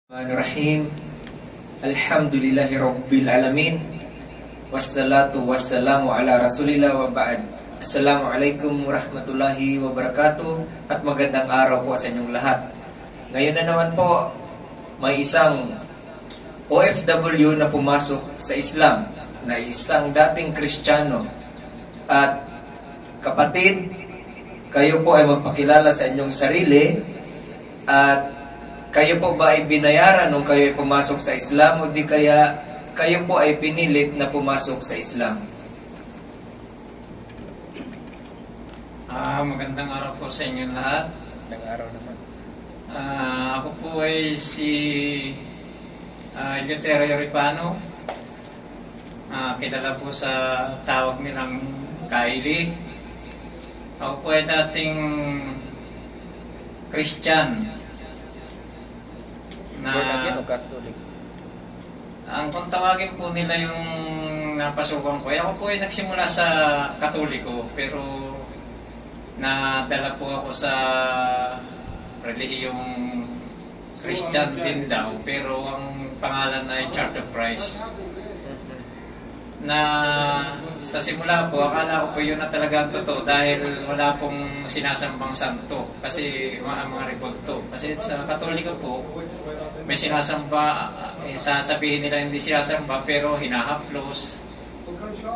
Bismillahirrahmanirrahim. Alhamdulillahi Rabbil Alamin. Wassalatu wassalamu ala Rasulillah wa ba'd. Assalamualaikum warahmatullahi wabarakatuh. At magandang araw po sa inyong lahat. Ngayon na naman po, may isang OFW na pumasok sa Islam, na isang dating Kristiyano. At kapatid, kayo po ay magpakilala sa inyong sarili. At kayo po ba ay binayaran nung kayo ay pumasok sa Islam o di kaya kayo po ay pinilit na pumasok sa Islam? Magandang araw po sa inyo lahat. Magandang araw naman. Ako po ay si Eleuterio Ripano. Kilala po sa tawag nilang Kaili. Ako po ay dating Christian na Born again o Catholic? ang kung tawagin po nila yung napasukan ko, ako po ay nagsimula sa Katoliko, pero nadala po ako sa relihiyong Christian din daw, pero ang pangalan ay Church of Christ. Na sa simula po, akala ko po yun na talaga ang totoo dahil wala pong sinasambang santo, kasi mga rebulto. Kasi sa Katoliko po, may sinasamba, sasabihin nila hindi sinasamba pero hinahaplos,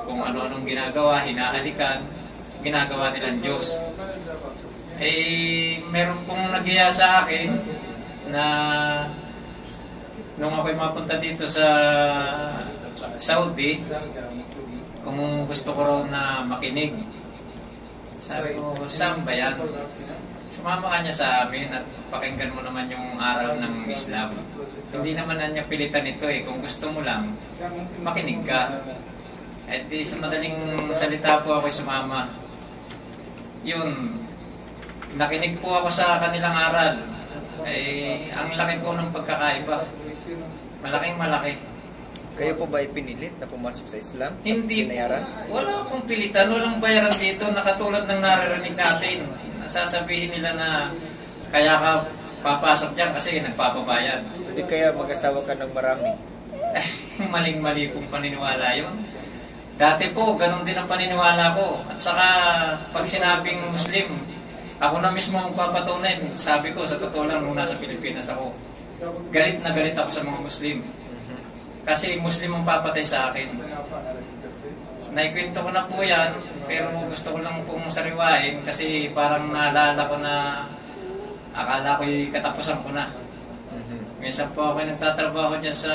kung ano-anong ginagawa, hinahalikan, ginagawa nilang Diyos. Meron pong nagyaya sa akin na nung ako'y mapunta dito sa Saudi, kung gusto ko raw na makinig. Sabi ko, saan ba yan? Sumama ka niya sa amin at pakinggan mo naman yung aral ng Islam. Hindi naman na niya pilitan ito eh. Kung gusto mo lang, makinig ka. At di sa madaling salita po ako sumama. Yun, nakinig po ako sa kanilang aral. Ang laki po ng pagkakaiba. Malaking malaki. Kayo po ba ay pinilit na pumasok sa Islam? Hindi po. Binayaran? Wala akong pilitan. Walang bayaran dito na katulad ng naririnig natin. Sasabihin nila na kaya ka papasok dyan kasi nagpapabayad. Hindi kaya mag-asawa ka ng marami? Maling-mali pong paniniwala yun. Dati po, ganun din ang paniniwala ko. At saka, pag sinabing Muslim, ako na mismo ang papatunin. Sabi ko, sa totoo lang, nung nasa Pilipinas ako, galit na galit ako sa mga Muslim. Kasi Muslim ang papatay sa akin. Naikwento ko na po yan, pero gusto ko lang pong sariwain kasi parang naalala ko na akala ko'y katapusan ko na. Minsan po ako nagtatrabaho dyan sa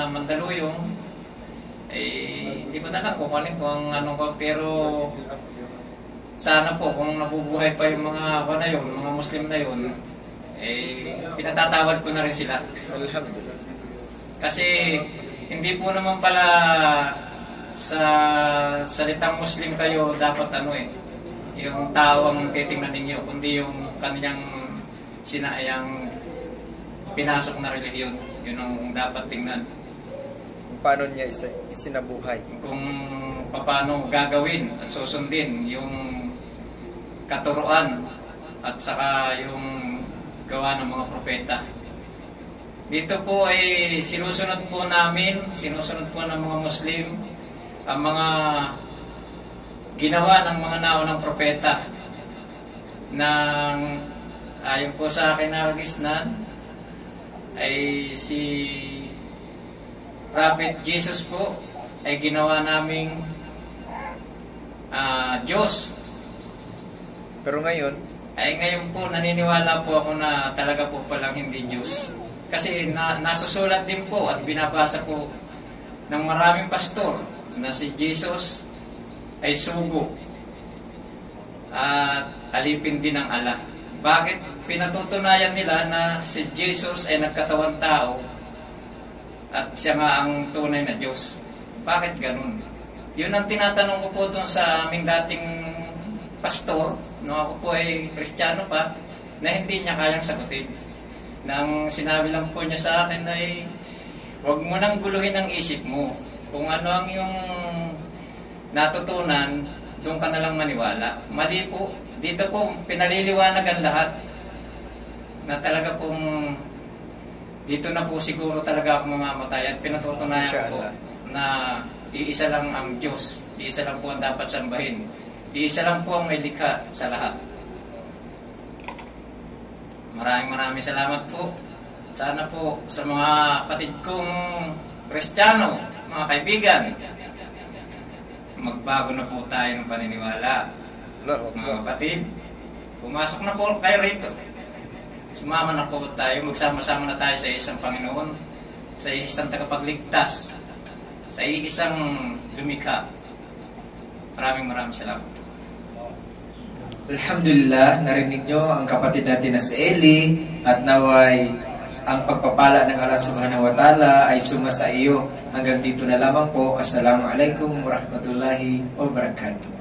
Mandaluyong, hindi ko na lang kung anong ko, pero sana po kung nabubuhay pa yung mga na yun, mga Muslim na yun, pinatatawad ko na rin sila. Alhamdulillah. Kasi hindi po naman pala sa salitang Muslim kayo dapat yung tao ang titingnan ninyo, kundi yung kanyang sinayang pinasok na relihiyon. Yun ang dapat tingnan. Paano niya isinabuhay? Kung paano gagawin at susundin yung katuruan at saka yung gawa ng mga propeta. Dito po ay sinusunod po ng mga Muslim ang mga ginawa ng mga naunang propeta ng ayon po sa akin na kagisnan ay si Prophet Jesus po ay ginawa naming Diyos. Pero ngayon Ngayon po naniniwala po ako na talaga po palang hindi Diyos. Kasi nasusulat din po at binabasa po ng maraming pastor na si Jesus ay sugo at alipin din ng ala. Bakit pinatutunayan nila na si Jesus ay nagkatawang tao at siya nga ang tunay na Diyos? Bakit ganun? Yun ang tinatanong ko po doon sa aming dating pastor, no, ako po ay Kristiyano pa, na hindi niya kayang sagutin. Nang sinabi lang po niya sa akin ay huwag mo nang guluhin ang isip mo. Kung ano ang yung natutunan, doon ka na lang maniwala. Mali po. Dito po, pinaliliwanagan lahat na talaga pong dito na po siguro talaga ako mamamatay at pinatutunayan ko Inshallah. na iisa lang ang Diyos, iisa lang po ang dapat sambahin, iisa lang po ang may likha sa lahat. Maraming salamat po. Sana po sa mga kapatid kong Kristiyano, mga kaibigan, magbago na po tayo ng paniniwala. Mga kapatid, pumasok na po kayo rito. Sumama na po tayo, magsama-sama na tayo sa isang Panginoon, sa isang tagapagligtas, sa isang lumikha. Maraming salamat. Alhamdulillah, narinig nyo ang kapatid natin na si Eli at naway ang pagpapala ng Allah Subhanahu wa Ta'ala ay suma sa iyo. Hanggang dito na lamang po. Assalamualaikum warahmatullahi wabarakatuh.